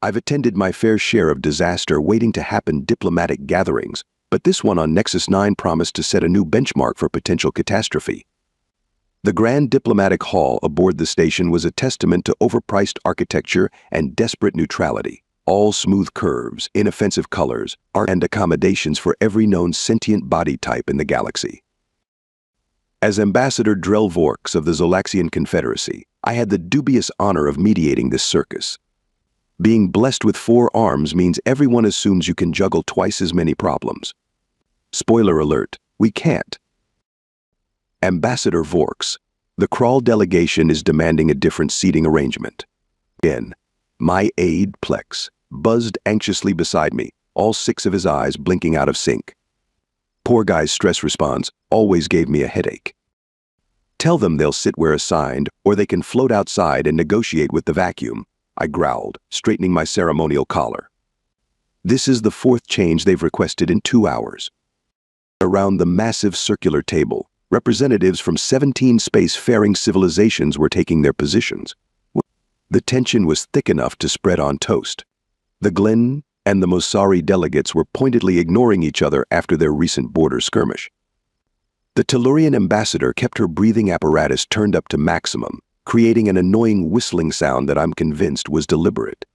I've attended my fair share of disaster waiting to happen diplomatic gatherings, but this one on Nexus 9 promised to set a new benchmark for potential catastrophe. The Grand Diplomatic Hall aboard the station was a testament to overpriced architecture and desperate neutrality. All smooth curves, inoffensive colors, art and accommodations for every known sentient body type in the galaxy. As Ambassador Drell Vorks of the Zolaxian Confederacy, I had the dubious honor of mediating this circus. Being blessed with 4 arms means everyone assumes you can juggle twice as many problems. Spoiler alert, we can't. Ambassador Vorks, the Kral delegation is demanding a different seating arrangement. Again, my aide, Plex, buzzed anxiously beside me, all 6 of his eyes blinking out of sync. Poor guy's stress response always gave me a headache. Tell them they'll sit where assigned, or they can float outside and negotiate with the vacuum, I growled, straightening my ceremonial collar. This is the 4th change they've requested in 2 hours. Around the massive circular table, representatives from 17 space-faring civilizations were taking their positions. The tension was thick enough to spread on toast. The Glen and the Mosari delegates were pointedly ignoring each other after their recent border skirmish. The Tellurian ambassador kept her breathing apparatus turned up to maximum, creating an annoying whistling sound that I'm convinced was deliberate.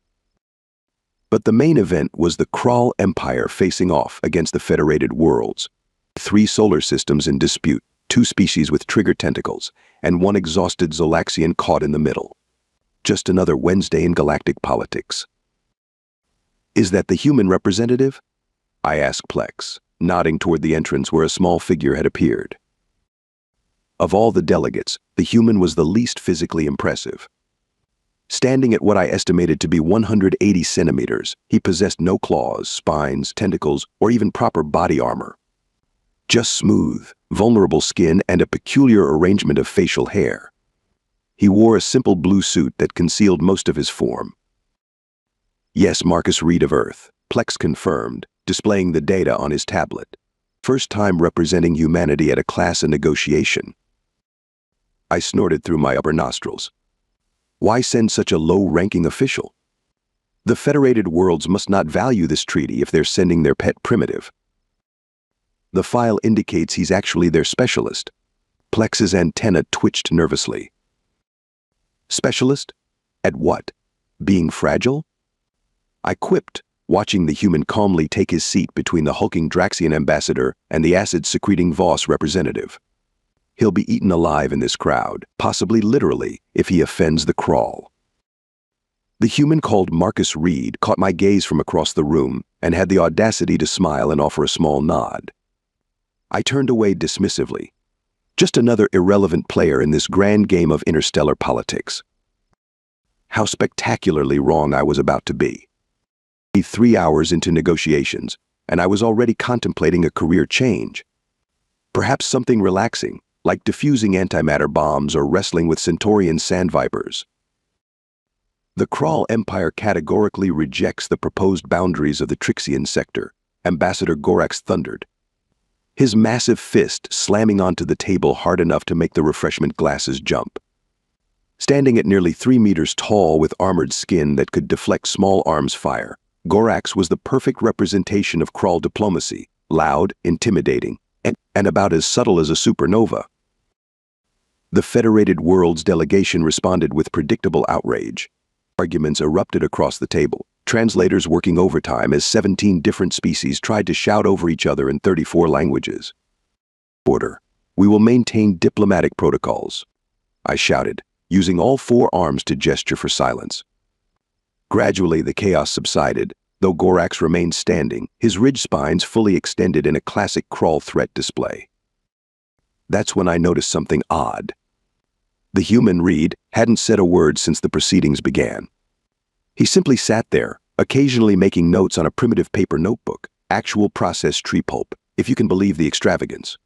But the main event was the Kral Empire facing off against the Federated Worlds. 3 solar systems in dispute, 2 species with trigger tentacles, and 1 exhausted Zolaxian caught in the middle. Just another Wednesday in galactic politics. Is that the human representative? I asked Plex, nodding toward the entrance where a small figure had appeared. Of all the delegates, the human was the least physically impressive. Standing at what I estimated to be 180 centimeters, he possessed no claws, spines, tentacles, or even proper body armor. Just smooth, vulnerable skin and a peculiar arrangement of facial hair. He wore a simple blue suit that concealed most of his form. Yes, Marcus Reed of Earth, Plex confirmed, displaying the data on his tablet. First time representing humanity at a class of negotiation. I snorted through my upper nostrils. Why send such a low-ranking official? The Federated Worlds must not value this treaty if they're sending their pet primitive. The file indicates he's actually their specialist. Plex's antenna twitched nervously. Specialist? At what? Being fragile? I quipped, watching the human calmly take his seat between the hulking Draxian ambassador and the acid-secreting Voss representative. He'll be eaten alive in this crowd, possibly literally, if he offends the Kral. The human called Marcus Reed caught my gaze from across the room and had the audacity to smile and offer a small nod. I turned away dismissively. Just another irrelevant player in this grand game of interstellar politics. How spectacularly wrong I was about to be. 3 hours into negotiations, and I was already contemplating a career change. Perhaps something relaxing, like diffusing antimatter bombs or wrestling with Centaurian sand vipers. The Kral Empire categorically rejects the proposed boundaries of the Trixian sector, Ambassador Gorax thundered, his massive fist slamming onto the table hard enough to make the refreshment glasses jump. Standing at nearly 3 meters tall with armored skin that could deflect small arms fire, Gorax was the perfect representation of Kral diplomacy, loud, intimidating, and about as subtle as a supernova. The Federated Worlds delegation responded with predictable outrage. Arguments erupted across the table, translators working overtime as 17 different species tried to shout over each other in 34 languages. Order. We will maintain diplomatic protocols, I shouted, using all 4 arms to gesture for silence. Gradually, the chaos subsided, though Gorax remained standing, his ridge spines fully extended in a classic Kral threat display. That's when I noticed something odd. The human Reed hadn't said a word since the proceedings began. He simply sat there, occasionally making notes on a primitive paper notebook, actual processed tree pulp, if you can believe the extravagance.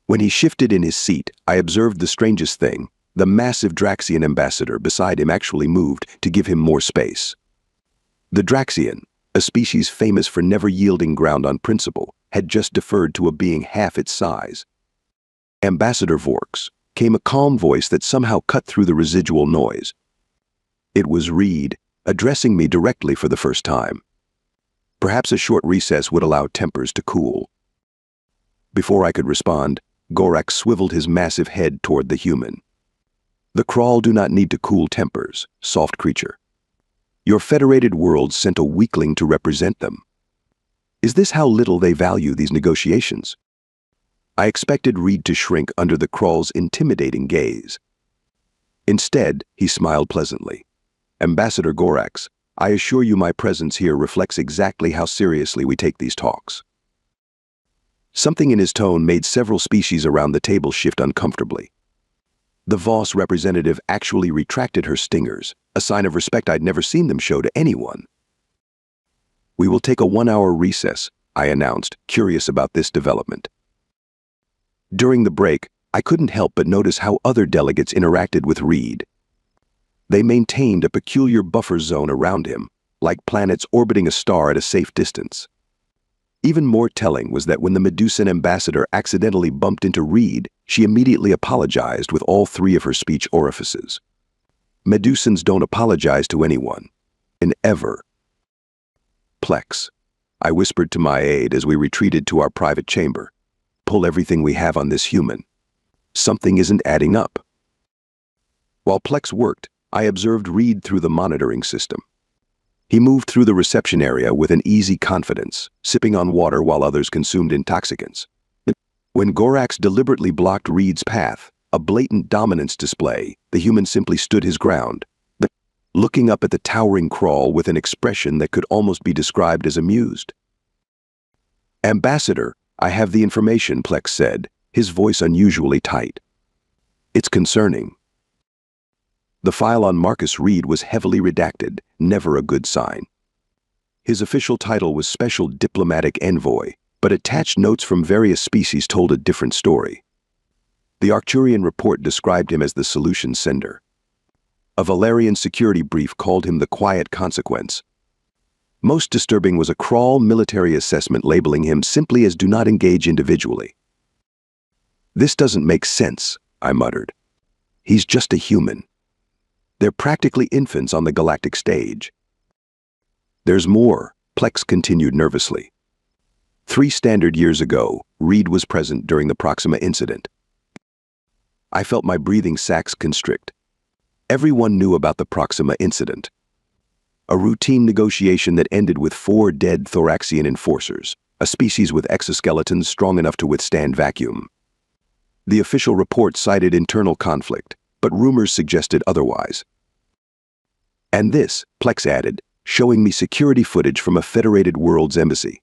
When he shifted in his seat, I observed the strangest thing. The massive Draxian ambassador beside him actually moved to give him more space. The Draxian, a species famous for never yielding ground on principle, had just deferred to a being half its size. Ambassador Vorks, came a calm voice that somehow cut through the residual noise. It was Reed, addressing me directly for the first time. Perhaps a short recess would allow tempers to cool. Before I could respond, Gorak swiveled his massive head toward the human. The Krall do not need to cool tempers, soft creature. Your federated worlds sent a weakling to represent them. Is this how little they value these negotiations? I expected Reed to shrink under the Krall's intimidating gaze. Instead, he smiled pleasantly. Ambassador Gorax, I assure you my presence here reflects exactly how seriously we take these talks. Something in his tone made several species around the table shift uncomfortably. The Voss representative actually retracted her stingers, a sign of respect I'd never seen them show to anyone. We will take a 1-hour recess, I announced, curious about this development. During the break, I couldn't help but notice how other delegates interacted with Reed. They maintained a peculiar buffer zone around him, like planets orbiting a star at a safe distance. Even more telling was that when the Medusan ambassador accidentally bumped into Reed, she immediately apologized with all 3 of her speech orifices. Medusans don't apologize to anyone. Ever. Plex, I whispered to my aide as we retreated to our private chamber. Pull everything we have on this human. Something isn't adding up. While Plex worked, I observed Reed through the monitoring system. He moved through the reception area with an easy confidence, sipping on water while others consumed intoxicants. When Gorax deliberately blocked Reed's path, a blatant dominance display, the human simply stood his ground, looking up at the towering Krall with an expression that could almost be described as amused. Ambassador, I have the information, Plex said, his voice unusually tight. It's concerning. The file on Marcus Reed was heavily redacted, never a good sign. His official title was Special Diplomatic Envoy, but attached notes from various species told a different story. The Arcturian report described him as the solution sender. A Valerian security brief called him the quiet consequence. Most disturbing was a Krall military assessment labeling him simply as do not engage individually. This doesn't make sense, I muttered. He's just a human. They're practically infants on the galactic stage. There's more, Plex continued nervously. 3 standard years ago, Reed was present during the Proxima incident. I felt my breathing sacs constrict. Everyone knew about the Proxima incident. A routine negotiation that ended with 4 dead Thoraxian enforcers, a species with exoskeletons strong enough to withstand vacuum. The official report cited internal conflict, but rumors suggested otherwise. And this, Plex added, showing me security footage from a Federated Worlds embassy.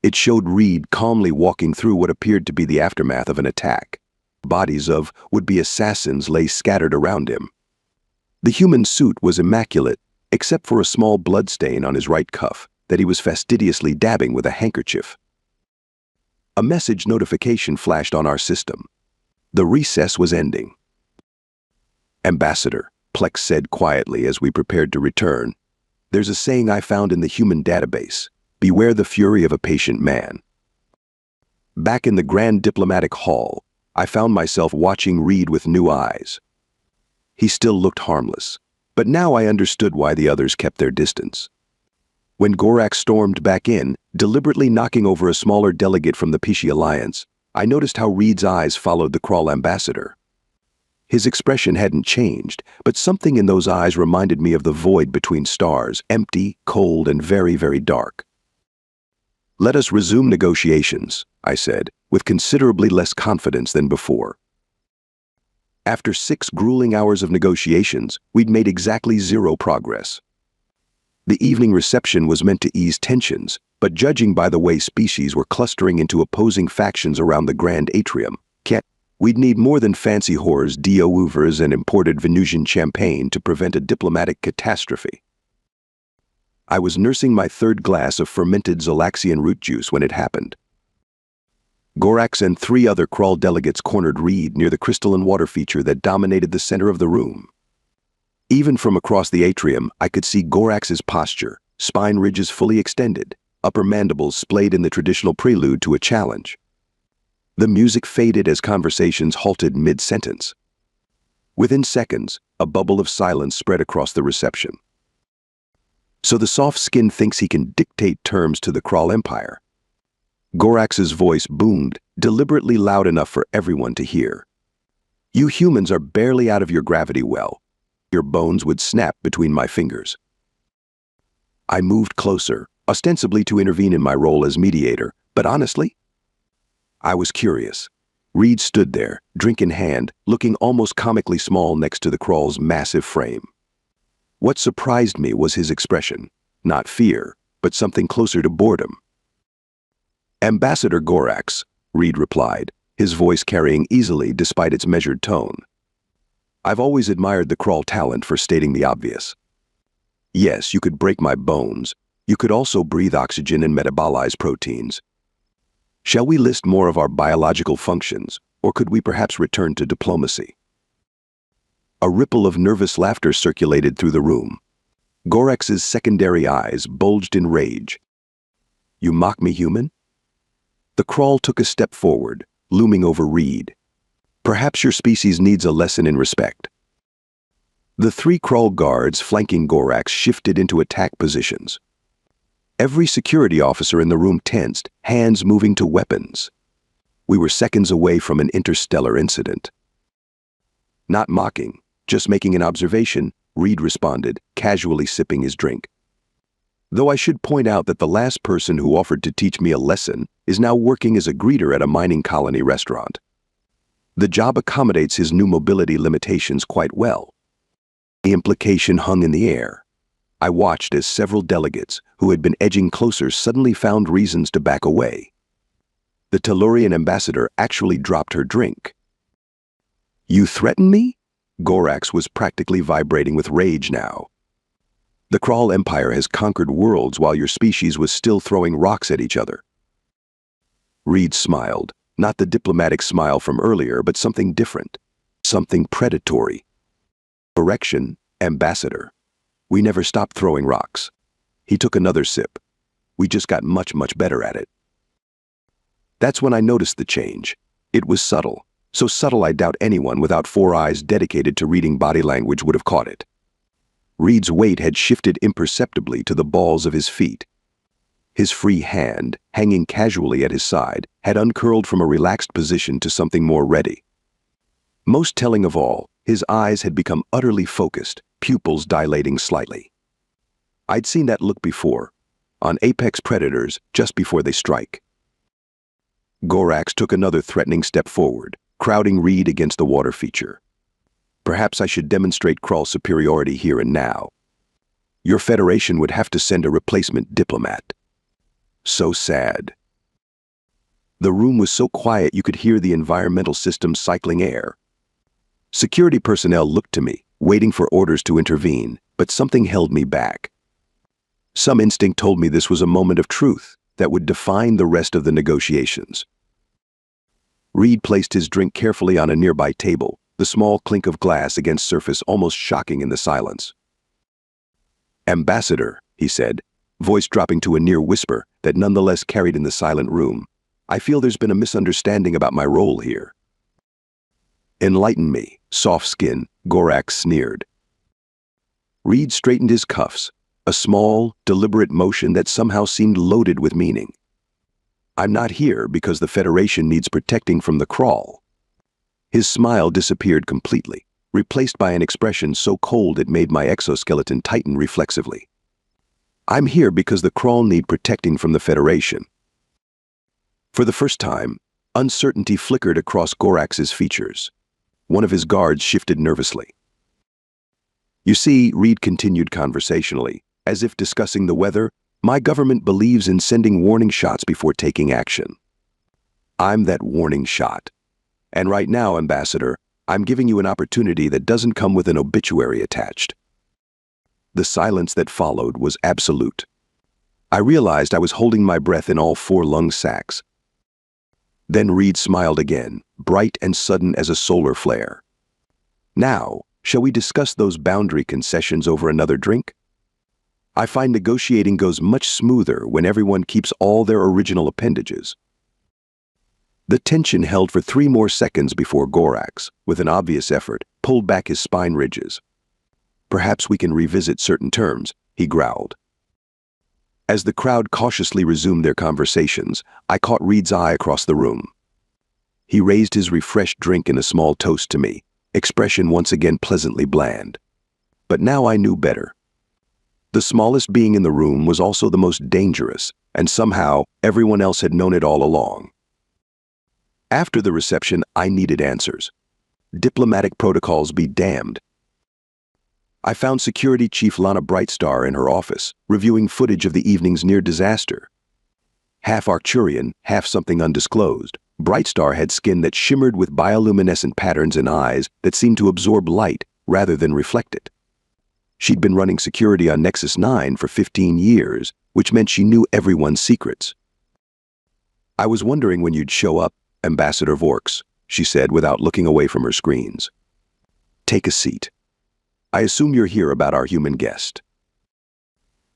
It showed Reed calmly walking through what appeared to be the aftermath of an attack. Bodies of would-be assassins lay scattered around him. The human suit was immaculate, except for a small bloodstain on his right cuff that he was fastidiously dabbing with a handkerchief. A message notification flashed on our system. The recess was ending. Ambassador, Plex said quietly as we prepared to return, there's a saying I found in the human database, beware the fury of a patient man. Back in the Grand Diplomatic Hall, I found myself watching Reed with new eyes. He still looked harmless, but now I understood why the others kept their distance. When Gorak stormed back in, deliberately knocking over a smaller delegate from the Pishi Alliance, I noticed how Reed's eyes followed the Krall ambassador. His expression hadn't changed, but something in those eyes reminded me of the void between stars, empty, cold, and very, very dark. Let us resume negotiations, I said, with considerably less confidence than before. After 6 grueling hours of negotiations, we'd made exactly 0 progress. The evening reception was meant to ease tensions, but judging by the way species were clustering into opposing factions around the Grand Atrium, we'd need more than fancy whores, Dio-Woovers, and imported Venusian champagne to prevent a diplomatic catastrophe. I was nursing my 3rd glass of fermented Zolaxian root juice when it happened. Gorax and 3 other Krall delegates cornered Reed near the crystalline water feature that dominated the center of the room. Even from across the atrium, I could see Gorax's posture, spine ridges fully extended, upper mandibles splayed in the traditional prelude to a challenge. The music faded as conversations halted mid-sentence. Within seconds, a bubble of silence spread across the reception. So the soft skin thinks he can dictate terms to the Kral Empire. Gorax's voice boomed, deliberately loud enough for everyone to hear. You humans are barely out of your gravity well. Your bones would snap between my fingers. I moved closer, ostensibly to intervene in my role as mediator, but honestly, I was curious. Reed stood there, drink in hand, looking almost comically small next to the Kral's massive frame. What surprised me was his expression. Not fear, but something closer to boredom. Ambassador Gorax, Reed replied, his voice carrying easily despite its measured tone. I've always admired the Kral talent for stating the obvious. Yes, you could break my bones. You could also breathe oxygen and metabolize proteins. Shall we list more of our biological functions, or could we perhaps return to diplomacy? A ripple of nervous laughter circulated through the room. Gorax's secondary eyes bulged in rage. You mock me, human? The Kral took a step forward, looming over Reed. Perhaps your species needs a lesson in respect. The three Kral guards flanking Gorax shifted into attack positions. Every security officer in the room tensed, hands moving to weapons. We were seconds away from an interstellar incident. Not mocking, just making an observation, Reed responded, casually sipping his drink. Though I should point out that the last person who offered to teach me a lesson is now working as a greeter at a mining colony restaurant. The job accommodates his new mobility limitations quite well. The implication hung in the air. I watched as several delegates, who had been edging closer, suddenly found reasons to back away. The Tellurian ambassador actually dropped her drink. You threaten me? Gorax was practically vibrating with rage now. The Kral Empire has conquered worlds while your species was still throwing rocks at each other. Reed smiled, not the diplomatic smile from earlier, but something different, something predatory. Correction, ambassador. We never stopped throwing rocks. He took another sip. We just got much better at it. That's when I noticed the change. It was subtle, so subtle I doubt anyone without 4 eyes dedicated to reading body language would have caught it. Reed's weight had shifted imperceptibly to the balls of his feet. His free hand, hanging casually at his side, had uncurled from a relaxed position to something more ready. Most telling of all, his eyes had become utterly focused, pupils dilating slightly. I'd seen that look before, on apex predators just before they strike. Gorax took another threatening step forward, crowding Reed against the water feature. Perhaps I should demonstrate Kral superiority here and now. Your Federation would have to send a replacement diplomat. So sad. The room was so quiet you could hear the environmental system cycling air. Security personnel looked to me, waiting for orders to intervene, but something held me back. Some instinct told me this was a moment of truth that would define the rest of the negotiations. Reed placed his drink carefully on a nearby table, the small clink of glass against surface almost shocking in the silence. Ambassador, he said, voice dropping to a near whisper that nonetheless carried in the silent room. I feel there's been a misunderstanding about my role here. Enlighten me, soft skin, Gorax sneered. Reed straightened his cuffs, a small, deliberate motion that somehow seemed loaded with meaning. I'm not here because the Federation needs protecting from the Kral. His smile disappeared completely, replaced by an expression so cold it made my exoskeleton tighten reflexively. I'm here because the Kral need protecting from the Federation. For the first time, uncertainty flickered across Gorax's features. One of his guards shifted nervously. You see, Reed continued conversationally, as if discussing the weather, my government believes in sending warning shots before taking action. I'm that warning shot. And right now, Ambassador, I'm giving you an opportunity that doesn't come with an obituary attached. The silence that followed was absolute. I realized I was holding my breath in all 4 lung sacs. Then Reed smiled again, bright and sudden as a solar flare. Now, shall we discuss those boundary concessions over another drink? I find negotiating goes much smoother when everyone keeps all their original appendages. The tension held for 3 more seconds before Gorax, with an obvious effort, pulled back his spine ridges. Perhaps we can revisit certain terms, he growled. As the crowd cautiously resumed their conversations, I caught Reed's eye across the room. He raised his refreshed drink in a small toast to me, expression once again pleasantly bland. But now I knew better. The smallest being in the room was also the most dangerous, and somehow everyone else had known it all along. After the reception, I needed answers. Diplomatic protocols be damned. I found Security Chief Lana Brightstar in her office, reviewing footage of the evening's near disaster. Half Arcturian, half something undisclosed, Brightstar had skin that shimmered with bioluminescent patterns and eyes that seemed to absorb light rather than reflect it. She'd been running security on Nexus 9 for 15 years, which meant she knew everyone's secrets. "I was wondering when you'd show up, Ambassador Vorks," she said without looking away from her screens. "Take a seat. I assume you're here about our human guest."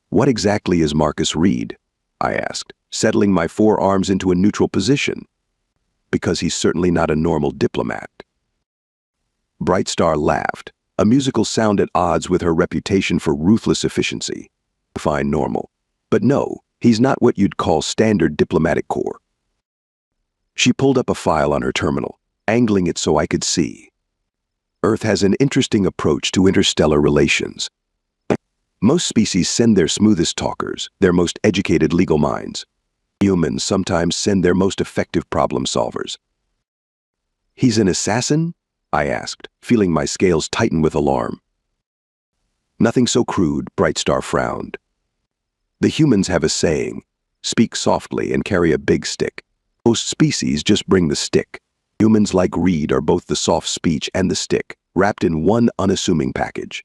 "What exactly is Marcus Reed?" I asked, settling my forearms into a neutral position. Because he's certainly not a normal diplomat. Brightstar laughed, a musical sound at odds with her reputation for ruthless efficiency. Fine normal. But no, he's not what you'd call standard diplomatic corps. She pulled up a file on her terminal, angling it so I could see. Earth has an interesting approach to interstellar relations. Most species send their smoothest talkers, their most educated legal minds. Humans sometimes send their most effective problem solvers. "He's an assassin?" I asked, feeling my scales tighten with alarm. "Nothing so crude," Brightstar frowned. "The humans have a saying, speak softly and carry a big stick. Most species just bring the stick. Humans like Reed are both the soft speech and the stick, wrapped in one unassuming package."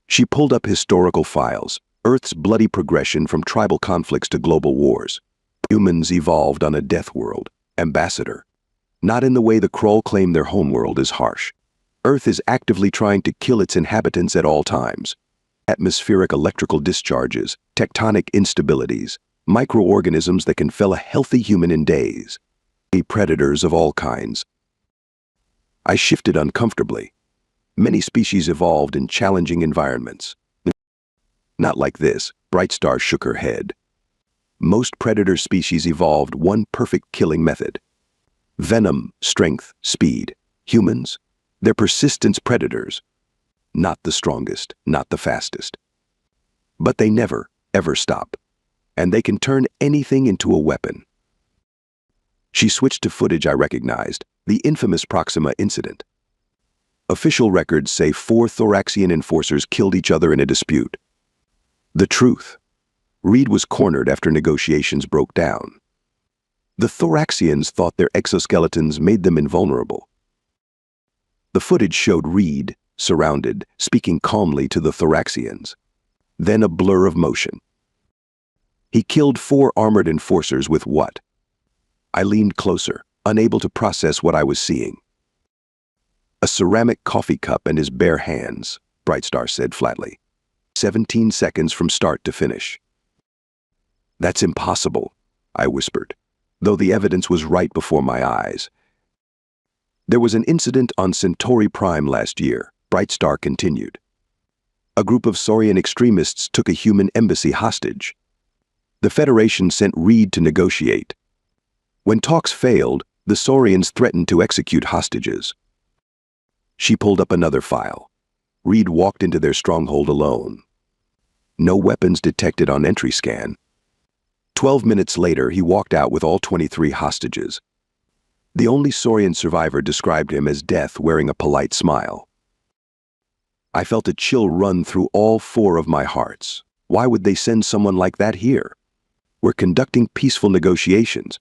She pulled up historical files, Earth's bloody progression from tribal conflicts to global wars. Humans evolved on a death world, Ambassador. Not in the way the Krull claim their homeworld is harsh. Earth is actively trying to kill its inhabitants at all times. Atmospheric electrical discharges, tectonic instabilities, microorganisms that can fell a healthy human in days. Predators of all kinds. I shifted uncomfortably. Many species evolved in challenging environments. Not like this, Brightstar shook her head. Most predator species evolved one perfect killing method. Venom, strength, speed. Humans? They're persistence predators. Not the strongest, not the fastest. But they never, ever stop. And they can turn anything into a weapon. She switched to footage I recognized, the infamous Proxima incident. Official records say 4 Thoraxian enforcers killed each other in a dispute. The truth. Reed was cornered after negotiations broke down. The Thoraxians thought their exoskeletons made them invulnerable. The footage showed Reed, surrounded, speaking calmly to the Thoraxians. Then a blur of motion. He killed 4 armored enforcers with what? I leaned closer, unable to process what I was seeing. "A ceramic coffee cup and his bare hands," Brightstar said flatly. 17 seconds from start to finish. "That's impossible," I whispered, though the evidence was right before my eyes. "There was an incident on Centauri Prime last year," Brightstar continued. "A group of Saurian extremists took a human embassy hostage. The Federation sent Reed to negotiate. When talks failed, the Saurians threatened to execute hostages." She pulled up another file. Reed walked into their stronghold alone. No weapons detected on entry scan. 12 minutes later, he walked out with all 23 hostages. The only Saurian survivor described him as death wearing a polite smile. I felt a chill run through all 4 of my hearts. Why would they send someone like that here? We're conducting peaceful negotiations.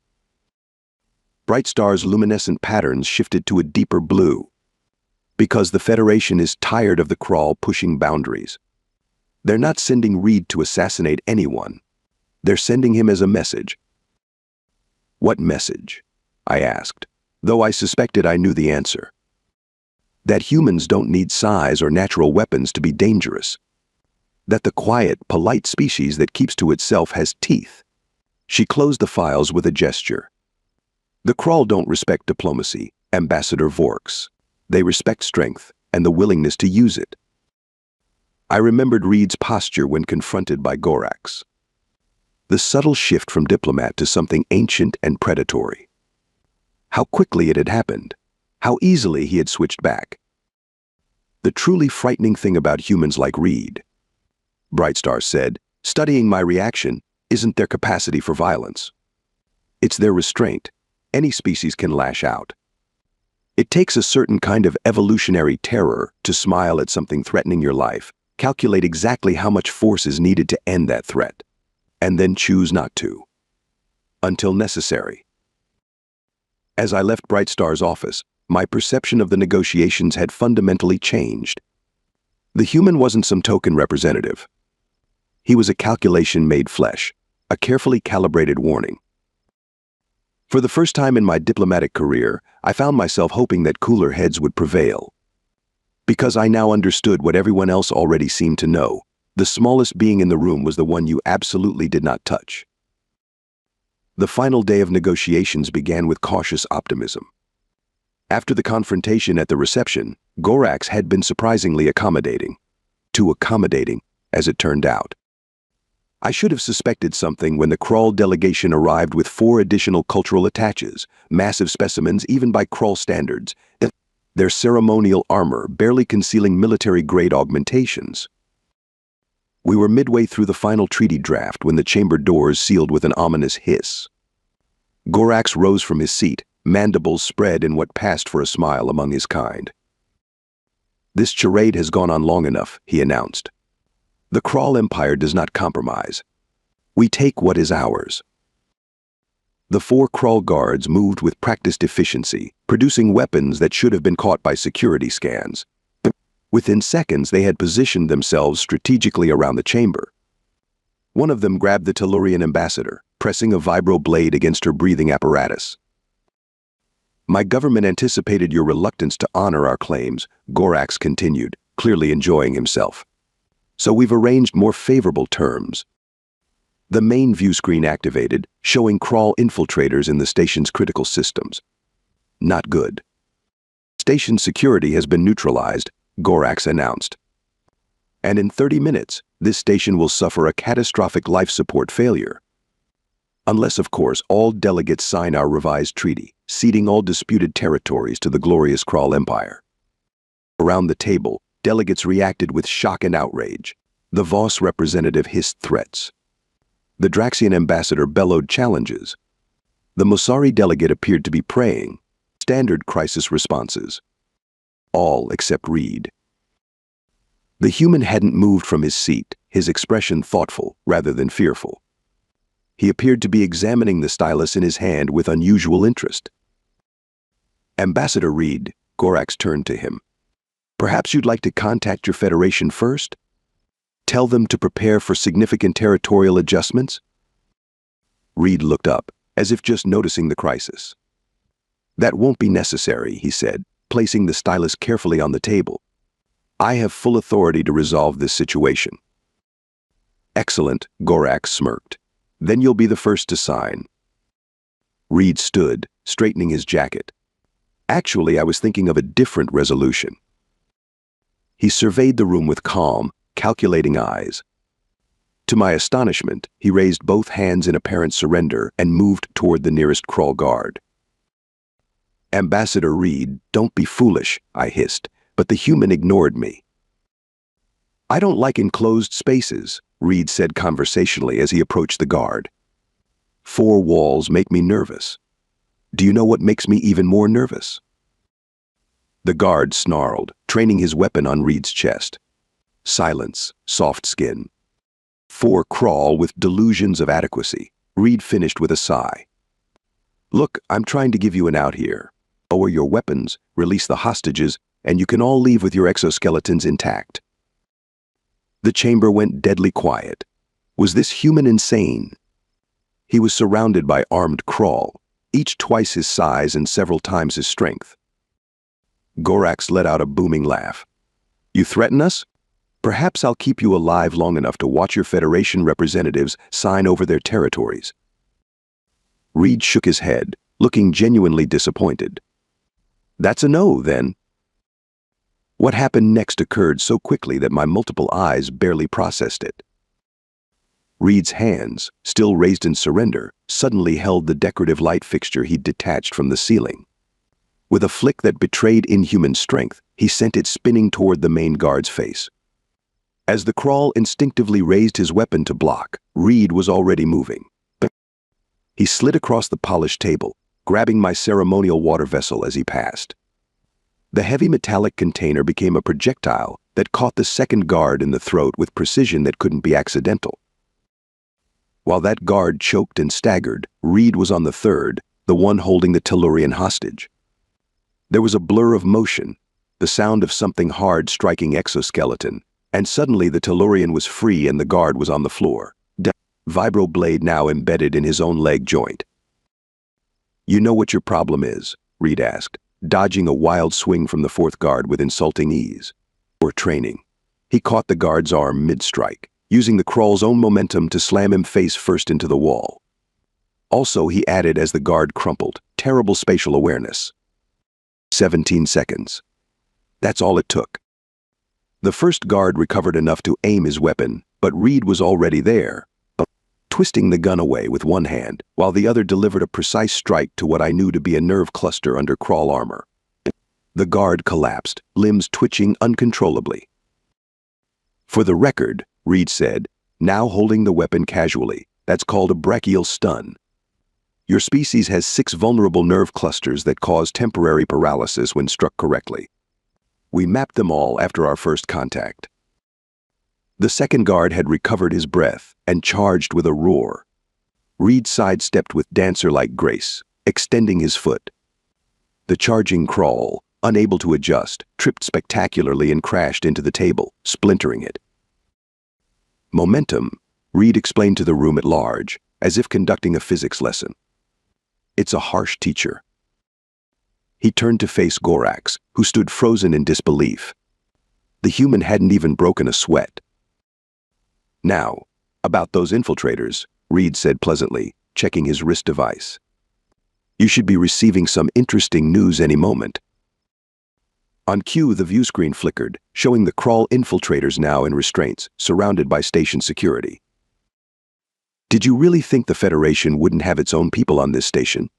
Brightstar's luminescent patterns shifted to a deeper blue. Because the Federation is tired of the Krull pushing boundaries. They're not sending Reed to assassinate anyone. They're sending him as a message. "What message?" I asked, though I suspected I knew the answer. That humans don't need size or natural weapons to be dangerous. That the quiet, polite species that keeps to itself has teeth. She closed the files with a gesture. "The Krull don't respect diplomacy, Ambassador Vorks. They respect strength and the willingness to use it." I remembered Reed's posture when confronted by Gorax. The subtle shift from diplomat to something ancient and predatory. How quickly it had happened. How easily he had switched back. The truly frightening thing about humans like Reed, Brightstar said, studying my reaction, isn't their capacity for violence. It's their restraint. Any species can lash out. It takes a certain kind of evolutionary terror to smile at something threatening your life, calculate exactly how much force is needed to end that threat, and then choose not to. Until necessary. As I left Brightstar's office, my perception of the negotiations had fundamentally changed. The human wasn't some token representative. He was a calculation made flesh, a carefully calibrated warning. For the first time in my diplomatic career, I found myself hoping that cooler heads would prevail. Because I now understood what everyone else already seemed to know, the smallest being in the room was the one you absolutely did not touch. The final day of negotiations began with cautious optimism. After the confrontation at the reception, Gorax had been surprisingly accommodating. Too accommodating, as it turned out. I should have suspected something when the Krull delegation arrived with 4 additional cultural attaches, massive specimens even by Krull standards, their ceremonial armor barely concealing military-grade augmentations. We were midway through the final treaty draft when the chamber doors sealed with an ominous hiss. Gorax rose from his seat, mandibles spread in what passed for a smile among his kind. "This charade has gone on long enough," he announced. "The Krull Empire does not compromise. We take what is ours." The 4 Krull guards moved with practiced efficiency, producing weapons that should have been caught by security scans. Within seconds, they had positioned themselves strategically around the chamber. One of them grabbed the Tellurian ambassador, pressing a vibro blade against her breathing apparatus. "My government anticipated your reluctance to honor our claims," Gorax continued, clearly enjoying himself. "So we've arranged more favorable terms." The main view screen activated, showing Krull infiltrators in the station's critical systems. Not good. "Station security has been neutralized," Gorax announced. "And in 30 minutes, this station will suffer a catastrophic life support failure. Unless, of course, all delegates sign our revised treaty, ceding all disputed territories to the glorious Krull Empire." Around the table, delegates reacted with shock and outrage. The Voss representative hissed threats. The Draxian ambassador bellowed challenges. The Mossari delegate appeared to be praying. Standard crisis responses. All except Reed. The human hadn't moved from his seat, his expression thoughtful rather than fearful. He appeared to be examining the stylus in his hand with unusual interest. "Ambassador Reed," Gorax turned to him. "Perhaps you'd like to contact your Federation first? Tell them to prepare for significant territorial adjustments?" Reed looked up, as if just noticing the crisis. "That won't be necessary," he said, placing the stylus carefully on the table. "I have full authority to resolve this situation." "Excellent," Gorax smirked. "Then you'll be the first to sign." Reed stood, straightening his jacket. "Actually, I was thinking of a different resolution." He surveyed the room with calm, calculating eyes. To my astonishment, he raised both hands in apparent surrender and moved toward the nearest Krull guard. "Ambassador Reed, don't be foolish," I hissed, but the human ignored me. "I don't like enclosed spaces," Reed said conversationally as he approached the guard. "4 walls make me nervous. Do you know what makes me even more nervous?" The guard snarled, training his weapon on Reed's chest. Silence, soft skin. 4 Krull with delusions of adequacy, Reed finished with a sigh. "Look, I'm trying to give you an out here. Lower your weapons, release the hostages, and you can all leave with your exoskeletons intact." The chamber went deadly quiet. Was this human insane? He was surrounded by armed Krull, each twice his size and several times his strength. Gorax let out a booming laugh. "You threaten us? Perhaps I'll keep you alive long enough to watch your Federation representatives sign over their territories." Reed shook his head, looking genuinely disappointed. "That's a no, then." What happened next occurred so quickly that my multiple eyes barely processed it. Reed's hands, still raised in surrender, suddenly held the decorative light fixture he'd detached from the ceiling. With a flick that betrayed inhuman strength, he sent it spinning toward the main guard's face. As the crawl instinctively raised his weapon to block, Reed was already moving. He slid across the polished table, grabbing my ceremonial water vessel as he passed. The heavy metallic container became a projectile that caught the second guard in the throat with precision that couldn't be accidental. While that guard choked and staggered, Reed was on the third, the one holding the Tellurian hostage. There was a blur of motion, the sound of something hard striking exoskeleton, and suddenly the Tellurian was free and the guard was on the floor, vibro blade now embedded in his own leg joint. "You know what your problem is?" Reed asked, dodging a wild swing from the fourth guard with insulting ease. "Or training." He caught the guard's arm mid-strike, using the crawl's own momentum to slam him face first into the wall. Also, he added as the guard crumpled, terrible spatial awareness. 17 seconds. That's all it took. The first guard recovered enough to aim his weapon, but Reed was already there, twisting the gun away with one hand, while the other delivered a precise strike to what I knew to be a nerve cluster under crawl armor. The guard collapsed, limbs twitching uncontrollably. "For the record," Reed said, now holding the weapon casually, "that's called a brachial stun. Your species has 6 vulnerable nerve clusters that cause temporary paralysis when struck correctly. We mapped them all after our first contact." The second guard had recovered his breath and charged with a roar. Reed sidestepped with dancer-like grace, extending his foot. The charging crawl, unable to adjust, tripped spectacularly and crashed into the table, splintering it. "Momentum," Reed explained to the room at large, as if conducting a physics lesson. "It's a harsh teacher." He turned to face Gorax, who stood frozen in disbelief. The human hadn't even broken a sweat. "Now, about those infiltrators," Reed said pleasantly, checking his wrist device. "You should be receiving some interesting news any moment." On cue, the view screen flickered, showing the crawl infiltrators now in restraints, surrounded by station security. "Did you really think the Federation wouldn't have its own people on this station?"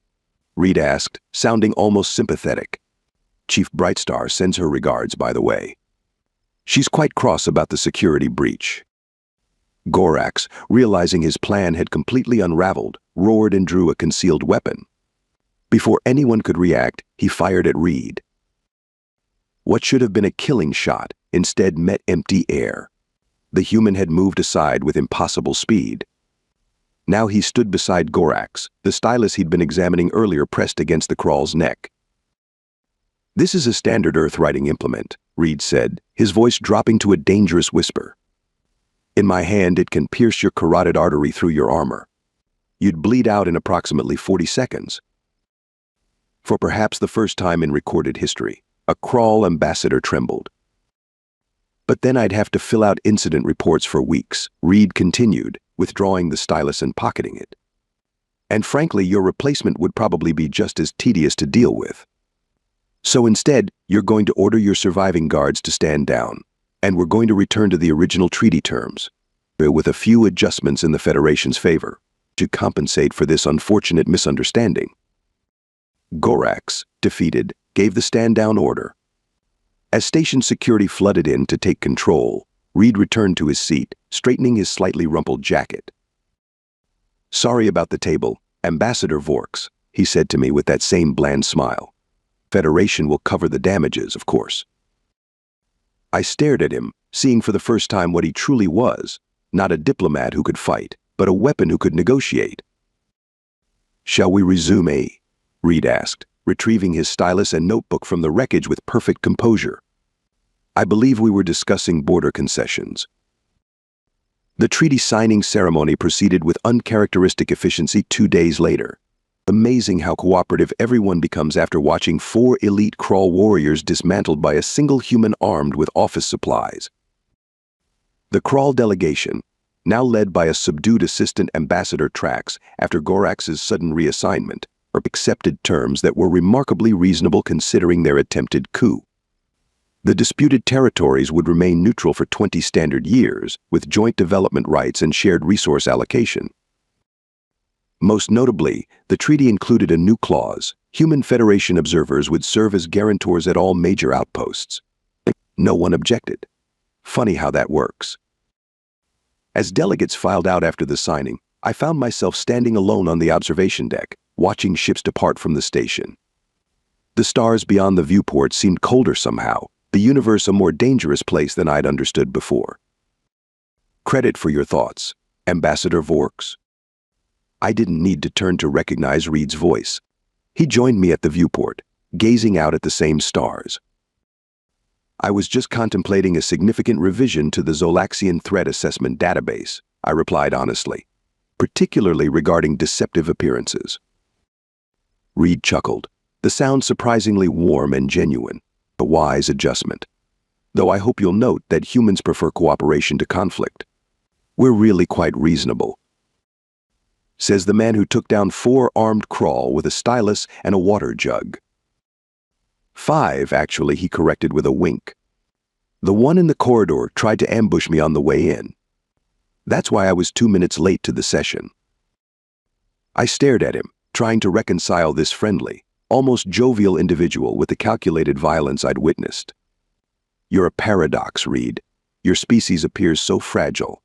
Reed asked, sounding almost sympathetic. "Chief Brightstar sends her regards, by the way. She's quite cross about the security breach." Gorax, realizing his plan had completely unraveled, roared and drew a concealed weapon. Before anyone could react, he fired at Reed. What should have been a killing shot instead met empty air. The human had moved aside with impossible speed. Now he stood beside Gorax, the stylus he'd been examining earlier pressed against the crawl's neck. "This is a standard Earth writing implement," Reed said, his voice dropping to a dangerous whisper. "In my hand, it can pierce your carotid artery through your armor. You'd bleed out in approximately 40 seconds. For perhaps the first time in recorded history, a crawl ambassador trembled. "But then I'd have to fill out incident reports for weeks," Reed continued, withdrawing the stylus and pocketing it. "And frankly, your replacement would probably be just as tedious to deal with. So instead, you're going to order your surviving guards to stand down, and we're going to return to the original treaty terms, with a few adjustments in the Federation's favor, to compensate for this unfortunate misunderstanding." Gorax, defeated, gave the stand-down order. As station security flooded in to take control, Reed returned to his seat, straightening his slightly rumpled jacket. "Sorry about the table, Ambassador Vorks," he said to me with that same bland smile. "Federation will cover the damages, of course." I stared at him, seeing for the first time what he truly was, not a diplomat who could fight, but a weapon who could negotiate. "Shall we resume?" Reed asked, retrieving his stylus and notebook from the wreckage with perfect composure. "I believe we were discussing border concessions." The treaty signing ceremony proceeded with uncharacteristic efficiency 2 days later. Amazing how cooperative everyone becomes after watching 4 elite crawl warriors dismantled by a single human armed with office supplies. The crawl delegation, now led by a subdued assistant ambassador Trax after Gorax's sudden reassignment, accepted terms that were remarkably reasonable considering their attempted coup. The disputed territories would remain neutral for 20 standard years, with joint development rights and shared resource allocation. Most notably, the treaty included a new clause: Human Federation observers would serve as guarantors at all major outposts. No one objected. Funny how that works. As delegates filed out after the signing, I found myself standing alone on the observation deck, watching ships depart from the station. The stars beyond the viewport seemed colder somehow, the universe a more dangerous place than I'd understood before. Credit for your thoughts, Ambassador Vorks. I didn't need to turn to recognize Reed's voice. He joined me at the viewport, gazing out at the same stars. I was just contemplating a significant revision to the Zolaxian Threat Assessment database, I replied honestly, particularly regarding deceptive appearances. Reed chuckled, the sound surprisingly warm and genuine, a wise adjustment. Though I hope you'll note that humans prefer cooperation to conflict. We're really quite reasonable. Says the man who took down 4 armed crawl with a stylus and a water jug. 5, actually, he corrected with a wink. The one in the corridor tried to ambush me on the way in. That's why I was 2 minutes late to the session. I stared at him, trying to reconcile this friendly, almost jovial individual with the calculated violence I'd witnessed. You're a paradox, Reed. Your species appears so fragile.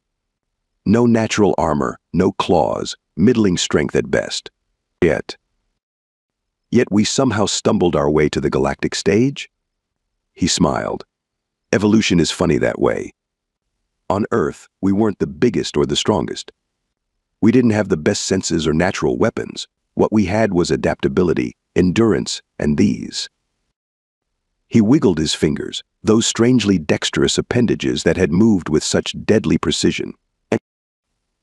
No natural armor, no claws, middling strength at best. Yet we somehow stumbled our way to the galactic stage? He smiled. Evolution is funny that way. On Earth, we weren't the biggest or the strongest. We didn't have the best senses or natural weapons. What we had was adaptability, endurance, and these. He wiggled his fingers, those strangely dexterous appendages that had moved with such deadly precision.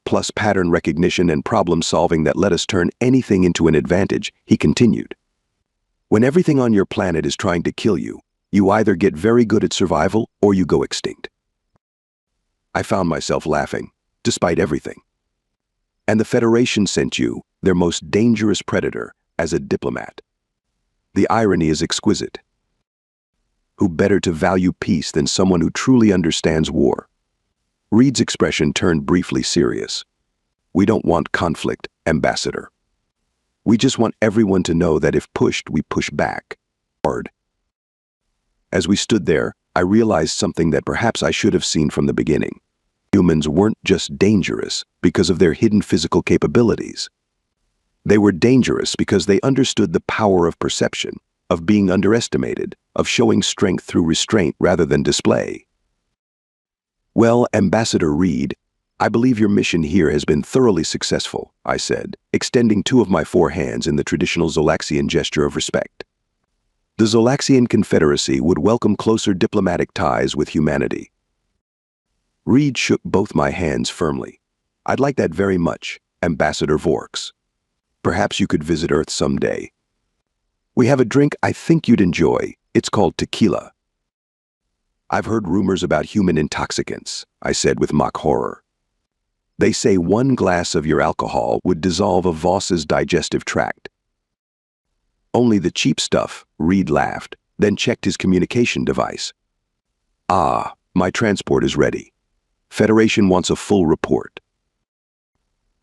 Plus pattern recognition and problem-solving that let us turn anything into an advantage, he continued. When everything on your planet is trying to kill you, you either get very good at survival or you go extinct. I found myself laughing, despite everything. And the Federation sent you, their most dangerous predator, as a diplomat. The irony is exquisite. Who better to value peace than someone who truly understands war? Reed's expression turned briefly serious. We don't want conflict, Ambassador. We just want everyone to know that if pushed, we push back. Hard. As we stood there, I realized something that perhaps I should have seen from the beginning. Humans weren't just dangerous because of their hidden physical capabilities. They were dangerous because they understood the power of perception, of being underestimated, of showing strength through restraint rather than display. Well, Ambassador Reed, I believe your mission here has been thoroughly successful, I said, extending 2 of my 4 hands in the traditional Zolaxian gesture of respect. The Zolaxian Confederacy would welcome closer diplomatic ties with humanity. Reed shook both my hands firmly. I'd like that very much, Ambassador Vorks. Perhaps you could visit Earth someday. We have a drink I think you'd enjoy. It's called tequila. I've heard rumors about human intoxicants, I said with mock horror. They say 1 glass of your alcohol would dissolve a Voss's digestive tract. Only the cheap stuff, Reed laughed, then checked his communication device. Ah, my transport is ready. Federation wants a full report.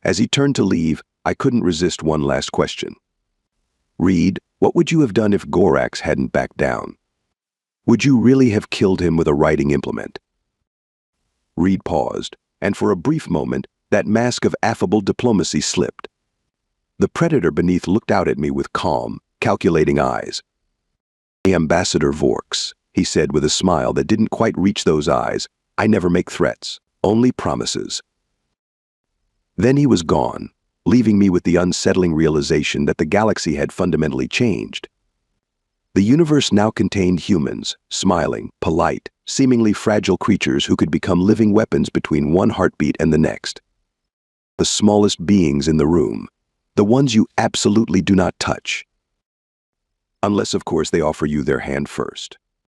As he turned to leave, I couldn't resist one last question. Reed, what would you have done if Gorax hadn't backed down? Would you really have killed him with a writing implement? Reed paused, and for a brief moment, that mask of affable diplomacy slipped. The predator beneath looked out at me with calm, calculating eyes. Ambassador Vorks, he said with a smile that didn't quite reach those eyes, I never make threats, only promises. Then he was gone, leaving me with the unsettling realization that the galaxy had fundamentally changed. The universe now contained humans, smiling, polite, seemingly fragile creatures who could become living weapons between one heartbeat and the next. The smallest beings in the room, the ones you absolutely do not touch. Unless, of course, they offer you their hand first.